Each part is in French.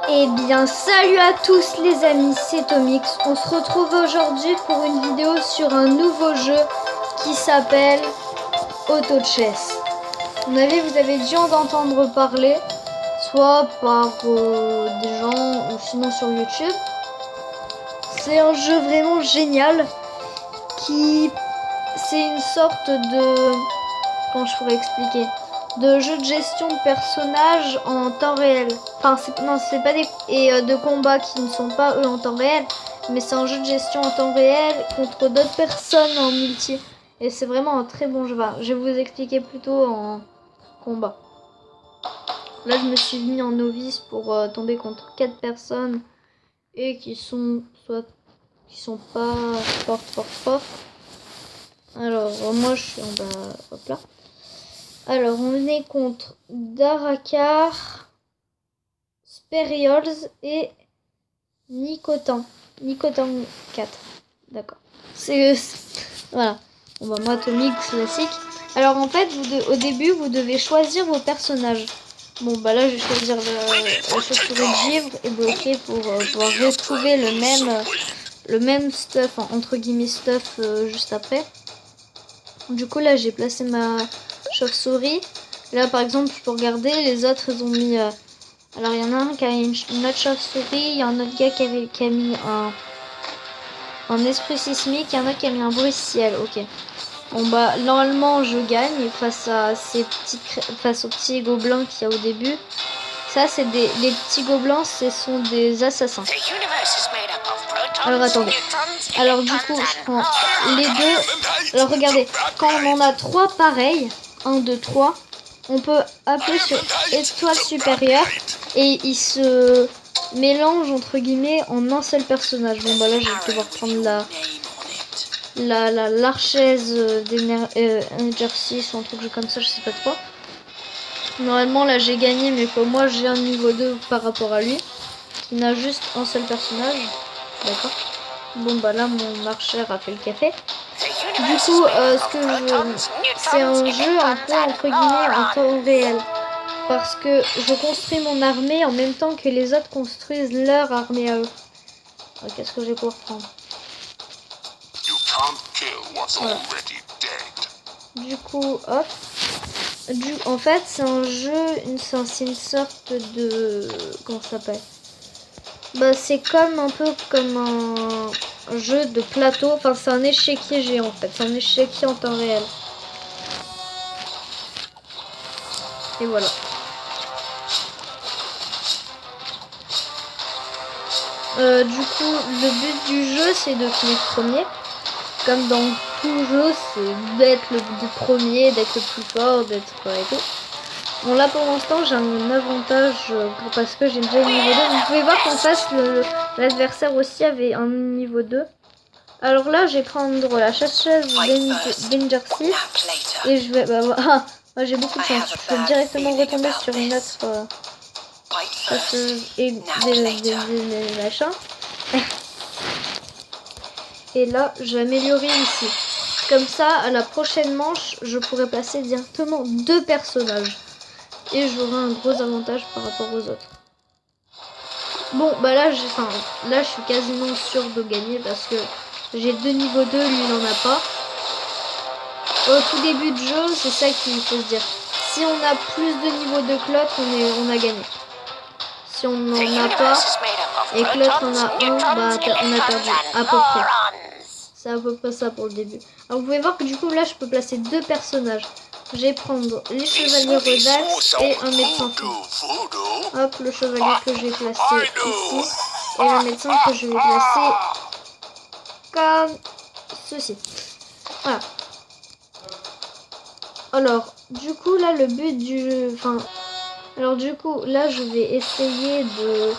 Eh bien, salut à tous les amis, c'est Tomix. On se retrouve aujourd'hui pour une vidéo sur un nouveau jeu qui s'appelle Auto Chess. Vous avez dû en entendre parler, soit par des gens ou sinon sur YouTube. C'est un jeu vraiment génial c'est une sorte de... Comment je pourrais expliquer ? De jeu de gestion de personnages en temps réel. Enfin, c'est pas des... Et de combats qui ne sont pas eux en temps réel. Mais c'est un jeu de gestion en temps réel contre d'autres personnes en multi. Et c'est vraiment un très bon jeu. Je vais vous expliquer plutôt en combat. Là, je me suis mis en novice pour tomber contre 4 personnes. Et qui sont pas fortes. Alors, moi, je suis en bas. Hop là. Alors, on est contre Darakar, Speriols et Nicotan. Nicotan 4. D'accord. Voilà. Bon, bah, moi, Tomix classique. Alors, en fait, au début, vous devez choisir vos personnages. Bon, bah là, je vais choisir la chauve-souris de givre et bloquer pour pouvoir retrouver le même stuff, entre guillemets stuff, juste après. Du coup, là, j'ai placé ma chauve-souris. Là, par exemple, je peux regarder, les autres, ils ont mis... Alors, il y en a un qui a une autre chauve-souris, il y a un autre gars qui a mis un esprit sismique, il y en a un autre qui a mis un bruit ciel, ok. Bon, bah, normalement, je gagne face aux petits gobelins qu'il y a au début. Ça, c'est les petits gobelins, ce sont des assassins. Alors, attendez. Alors, du coup, je prends les deux. Alors, regardez, quand on en a 3 pareils, 1, 2, 3, on peut appuyer sur étoile supérieure et ils se mélangent, entre guillemets, en un seul personnage. Bon, bah là, je vais devoir prendre l'archaise d'Energy ou un truc comme ça, je sais pas trop. Normalement, là, j'ai gagné, mais pour moi, j'ai un niveau 2 par rapport à lui. Il n'a juste un seul personnage. D'accord. Bon, bah là, mon archère a fait le café. Du coup, c'est un jeu un peu, entre guillemets, en temps réel. Parce que je construis mon armée en même temps que les autres construisent leur armée à eux. Qu'est-ce que je vais pouvoir prendre ? Voilà. Du coup, hop. En fait, c'est un jeu, c'est une sorte de... Comment ça s'appelle ? Bah, c'est un peu comme un jeu de plateau. Enfin, c'est un échiquier géant, en fait. C'est un échiquier en temps réel. Et voilà. Du coup, le but du jeu, c'est de finir premier. Comme dans tout jeu, c'est d'être le premier, d'être le plus fort, d'être et tout. Bon, là pour l'instant j'ai un avantage parce que j'ai déjà le niveau 2. Vous pouvez voir qu'en face l'adversaire aussi avait un niveau 2. Alors là je vais prendre la chasseuse Danger 6 et je vais... Bah, j'ai beaucoup de chance. Je peux directement retomber sur une autre chasseuse et des machins. Et là je vais améliorer ici. Comme ça à la prochaine manche je pourrais placer directement 2 personnages. Et j'aurai un gros avantage par rapport aux autres. Bon, bah là, je suis quasiment sûr de gagner parce que j'ai 2 niveaux 2, lui il n'en a pas. Au tout début de jeu, c'est ça qu'il faut se dire. Si on a plus de niveaux 2 que l'autre, on a gagné. Si on n'en a pas et que l'autre en a un, bah on a perdu à peu près. C'est à peu près ça pour le début. Alors vous pouvez voir que du coup là, je peux placer 2 personnages. Je vais prendre les chevaliers Redax et un médecin fou. Hop, le chevalier que je vais placer ici. Et le médecin que je vais placer comme ceci. Voilà. Alors, du coup, là, le but du jeu... alors, du coup, là, je vais essayer de...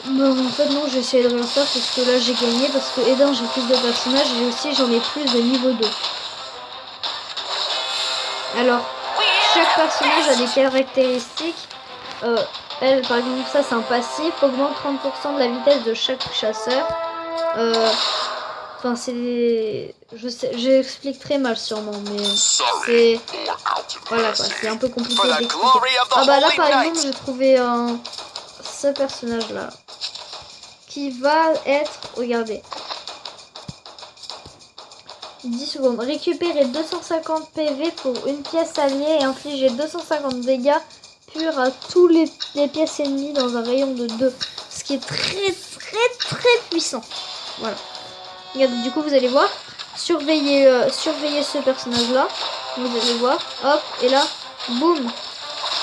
Bon, en fait, non, je vais essayer de rien faire parce que là, j'ai gagné. Parce que, d'un, j'ai plus de personnages et aussi, j'en ai plus de niveau 2. Alors, chaque personnage a des caractéristiques. Elle, par exemple, ça c'est un passif, augmente 30% de la vitesse de chaque chasseur. Enfin, c'est... J'explique très mal sûrement, mais c'est... Voilà quoi, c'est un peu compliqué d'expliquer. Ah bah là par exemple, j'ai trouvé un ce personnage-là. Qui va être... Regardez. 10 secondes. Récupérer 250 PV pour une pièce alliée et infliger 250 dégâts purs à tous les pièces ennemies dans un rayon de 2. Ce qui est très puissant. Voilà. Regardez, du coup, vous allez voir. Surveillez ce personnage-là. Vous allez voir. Hop, et là, boum.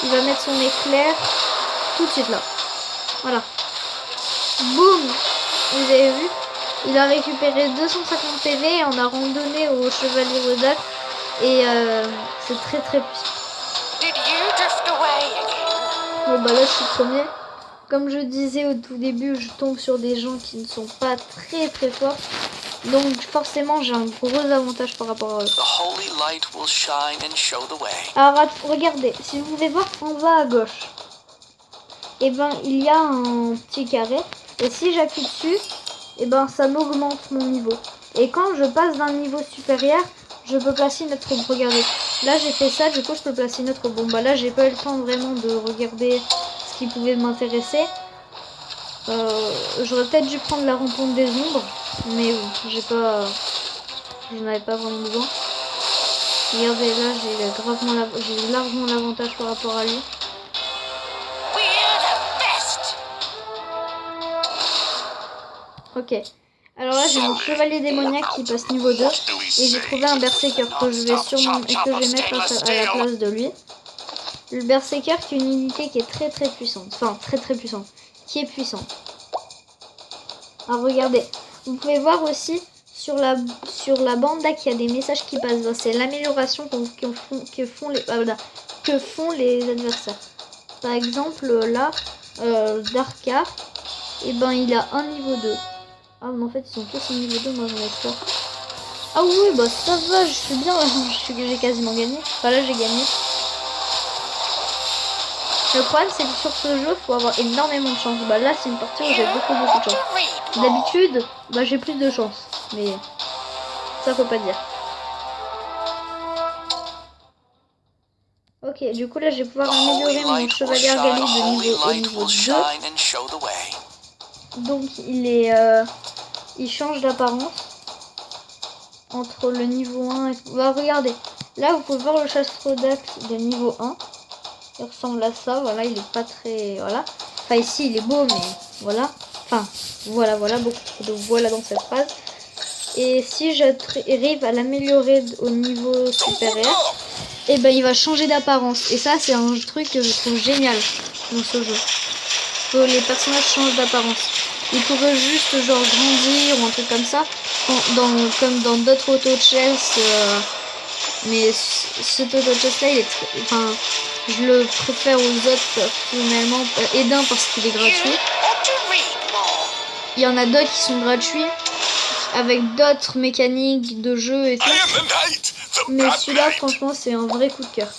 Il va mettre son éclair tout de suite là. Voilà. Boum. Vous avez vu? Il a récupéré 250 PV et on a randonné au chevalier Wodak. Et c'est très puissant. Bon bah là je suis premier. Comme je disais au tout début, je tombe sur des gens qui ne sont pas très forts. Donc forcément j'ai un gros avantage par rapport à eux. Alors regardez, si vous pouvez voir en bas à gauche, et ben il y a un petit carré. Et si j'appuie dessus, et ben ça m'augmente mon niveau. Et quand je passe d'un niveau supérieur, je peux placer une autre troupe. Regardez, là j'ai fait ça, du coup je peux placer une autre. Bon bah là j'ai pas eu le temps vraiment de regarder ce qui pouvait m'intéresser. J'aurais peut-être dû prendre la rencontre des ombres, mais bon, j'en avais pas vraiment besoin. Regardez, là j'ai largement l'avantage par rapport à lui. Ok, alors là j'ai mon chevalier démoniaque qui passe niveau 2 et j'ai trouvé un berserker que je vais mettre à la place de lui. Le berserker qui est une unité qui est très puissante, enfin très puissante, qui est puissante. Alors regardez, vous pouvez voir aussi sur la bande là qu'il y a des messages qui passent. C'est l'amélioration que font les adversaires. Par exemple là, Darka, et ben il a un niveau 2. Ah mais en fait ils sont tous au niveau 2, moi j'en ai pas. Ah oui bah ça va, je suis bien, j'ai quasiment gagné. Enfin là j'ai gagné. Le problème c'est que sur ce jeu il faut avoir énormément de chance. Bah là c'est une partie où j'ai beaucoup de chance. D'habitude bah j'ai plus de chance. Mais ça faut pas dire. Ok, du coup là je vais pouvoir améliorer mon chevalier Argali au niveau 2. Donc il change d'apparence entre le niveau 1 et... Bah, regardez, là vous pouvez voir le Chastrodax de niveau 1. Il ressemble à ça, voilà, il est pas très... Voilà. Enfin ici il est beau, mais voilà. Enfin, voilà, beaucoup trop de voilà dans cette phrase. Et si j'arrive à l'améliorer au niveau supérieur, et ben il va changer d'apparence. Et ça c'est un truc que je trouve génial dans ce jeu. Que les personnages changent d'apparence. Ils pourraient juste genre grandir ou un truc comme ça, comme dans d'autres auto-chess. Mais cet auto-chess là, il est enfin, je le préfère aux autres personnellement. Et d'un parce qu'il est gratuit. Il y en a d'autres qui sont gratuits avec d'autres mécaniques de jeu et tout. Mais celui-là, franchement, c'est un vrai coup de cœur.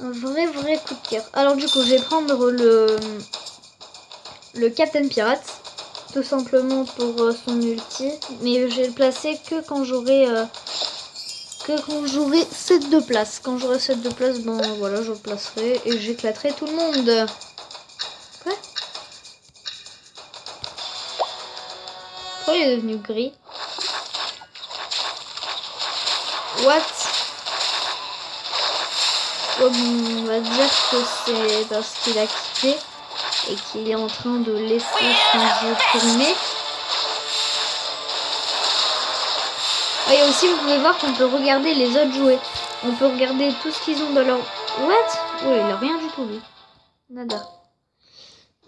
Un vrai coup de cœur. Alors du coup, je vais prendre le Captain Pirate, tout simplement pour son ulti, mais je vais le placer que quand j'aurai 7 de place. Quand j'aurai 7 de place, ben voilà, je le placerai et j'éclaterai tout le monde. Quoi? Pourquoi il est devenu gris? What? Oh, on va dire que c'est parce qu'il a quitté et qu'il est en train de laisser son jeu tourner. Et aussi vous pouvez voir qu'on peut regarder les autres jouer. On peut regarder tout ce qu'ils ont dans leur... What? Ouais, il a rien du tout lui. Nada.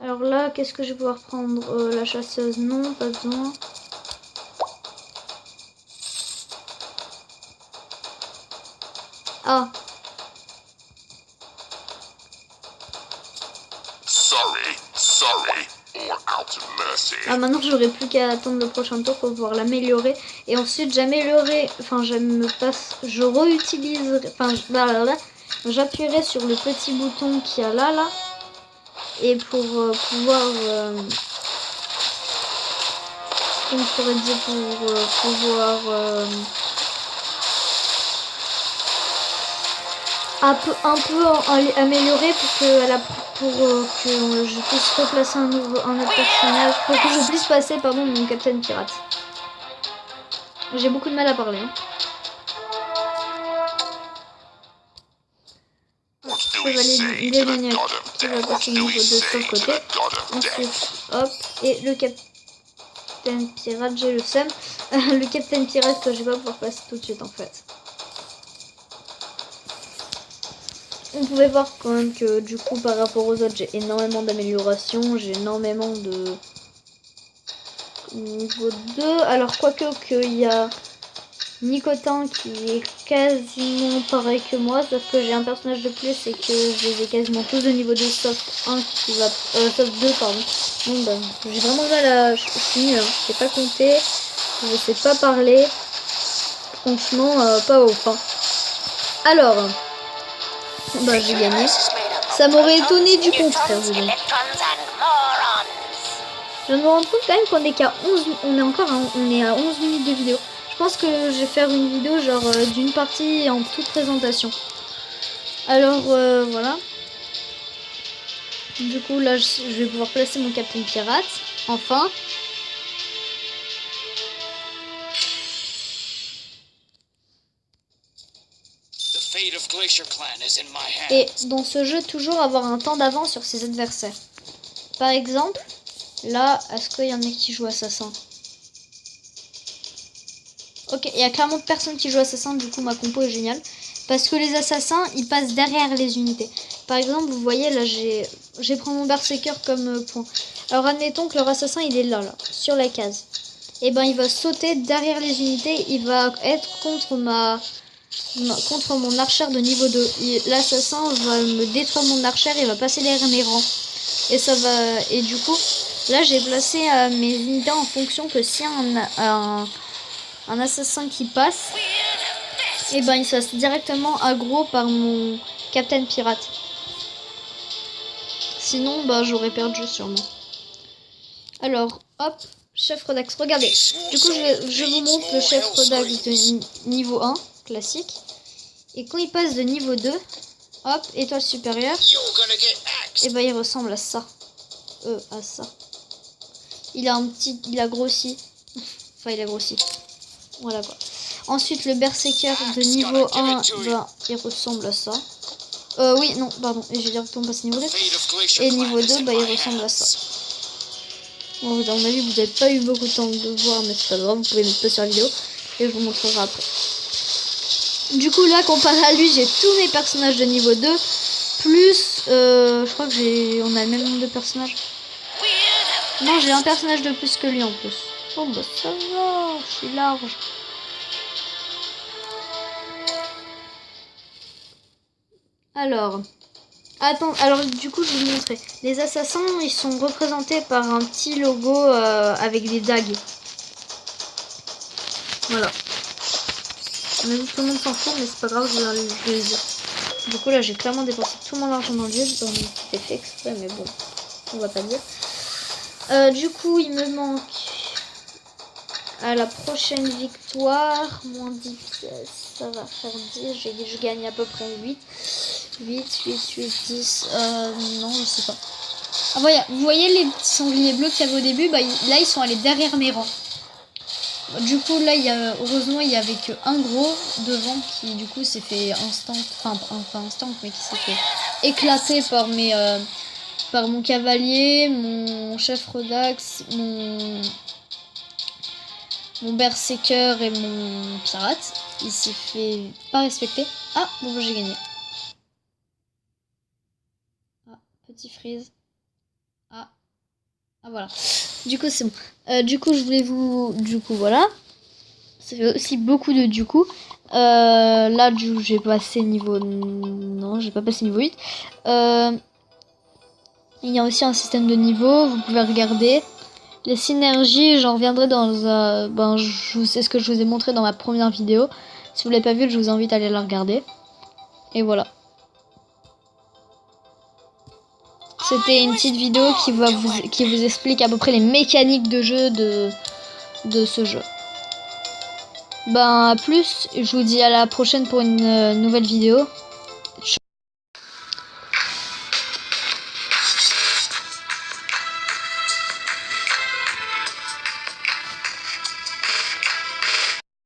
Alors là, qu'est-ce que je vais pouvoir prendre? La chasseuse, non, pas besoin. Ah. Ah, maintenant j'aurai plus qu'à attendre le prochain tour pour pouvoir l'améliorer. Et ensuite j'améliorerai, enfin je réutiliserai, enfin j'appuierai sur le petit bouton qu'il y a là. Et pour pouvoir, on pourrait dire pour pouvoir un peu améliorer pour que pour que je puisse replacer un autre personnage, pour que je puisse passer pardon mon Captain Pirate. J'ai beaucoup de mal à parler. Hein. Chevalier qui va passer au niveau 2 sur le côté. Ensuite, hop, et le Captain Pirate, j'ai le seum. Le Captain Pirate que je vais pas pouvoir passer tout de suite en fait. On pouvait voir quand même que du coup par rapport aux autres j'ai énormément d'améliorations, j'ai énormément de niveau 2. Alors quoique qu'il y a Nicotin qui est quasiment pareil que moi, sauf que j'ai un personnage de plus et que je les ai quasiment tous de niveau 2 sauf un qui va sauf 2 pardon. Donc bah, j'ai vraiment mal à. Je suis nulle, hein. Je sais pas compter, je sais pas parler. Franchement pas ouf. Hein. Alors. Bah j'ai gagné. Ça m'aurait étonné du contraire. Je me rends compte quand même qu'on est qu'à 11. On est à 11 minutes de vidéo. Je pense que je vais faire une vidéo genre d'une partie en toute présentation. Alors voilà. Du coup là je vais pouvoir placer mon Captain Pirate. Enfin. Et dans ce jeu, toujours avoir un temps d'avance sur ses adversaires. Par exemple, là, est-ce qu'il y en a qui jouent assassin? Ok, il y a clairement personne qui joue assassin, du coup ma compo est géniale. Parce que les assassins, ils passent derrière les unités. Par exemple, vous voyez, là, j'ai pris mon berserker comme point. Alors admettons que leur assassin, il est là, sur la case. Et ben, il va sauter derrière les unités, il va être contre mon archère de niveau 2. L'assassin va me détruire mon archère et va passer derrière mes rangs. Et ça va. Et du coup, là j'ai placé mes unités en fonction que si un assassin qui passe, et ben il se passe directement aggro par mon Captain Pirate. Sinon, bah j'aurais perdu sûrement. Alors, hop, chef Redax, regardez. Du coup, je vous montre le chef Redax de niveau 1, classique. Et quand il passe de niveau 2, hop, étoile supérieure, et bah il ressemble à ça. À ça. Il a grossi. Enfin, il a grossi. Voilà quoi. Ensuite, le berserker de niveau 1, bah, il ressemble à ça. Oui, non, pardon. Et j'ai directement passé niveau 2. Et niveau 2, bah, il ressemble à ça. Bon, à mon avis, vous n'avez pas eu beaucoup de temps de voir, mais c'est pas grave. Vous pouvez mettre ça sur la vidéo. Et je vous montrerai après. Du coup, là, comparé à lui, j'ai tous mes personnages de niveau 2. Plus, je crois que on a le même nombre de personnages. Non, j'ai un personnage de plus que lui en plus. Oh, bah ça va, je suis large. Alors, alors du coup, je vais vous montrer. Les assassins, ils sont représentés par un petit logo avec des dagues. Voilà. Tout le monde s'en fout, mais c'est pas grave, je vais le dire. Du coup, là, j'ai clairement dépensé tout mon argent dans le jeu. J'ai mis petit effet exprès, mais bon, on va pas dire. Du coup, il me manque à la prochaine victoire, moins 10 pièces, ça va faire 10. Je gagne à peu près 8. 10. Non, je sais pas. Ah, voilà. Vous voyez les petits sangliers bleus qu'il y avait au début, bah, là, ils sont allés derrière mes rangs. Du coup là heureusement il y avait que un gros devant qui du coup s'est fait mais qui s'est fait éclater par mon cavalier, mon chef Redax, mon berserker et mon pirate. Il s'est fait pas respecter. Ah bon, j'ai gagné. Ah, petit freeze. Ah voilà. Du coup c'est bon. Du coup je voulais voilà. Ça fait aussi beaucoup de du coup. Là j'ai passé niveau. Non, j'ai pas passé niveau 8. Il y a aussi un système de niveau, vous pouvez regarder. Les synergies, j'en reviendrai dans c'est ce que je vous ai montré dans ma première vidéo. Si vous l'avez pas vu, je vous invite à aller la regarder. Et voilà. C'était une petite vidéo qui vous explique à peu près les mécaniques de jeu de ce jeu. Ben à plus, je vous dis à la prochaine pour une nouvelle vidéo.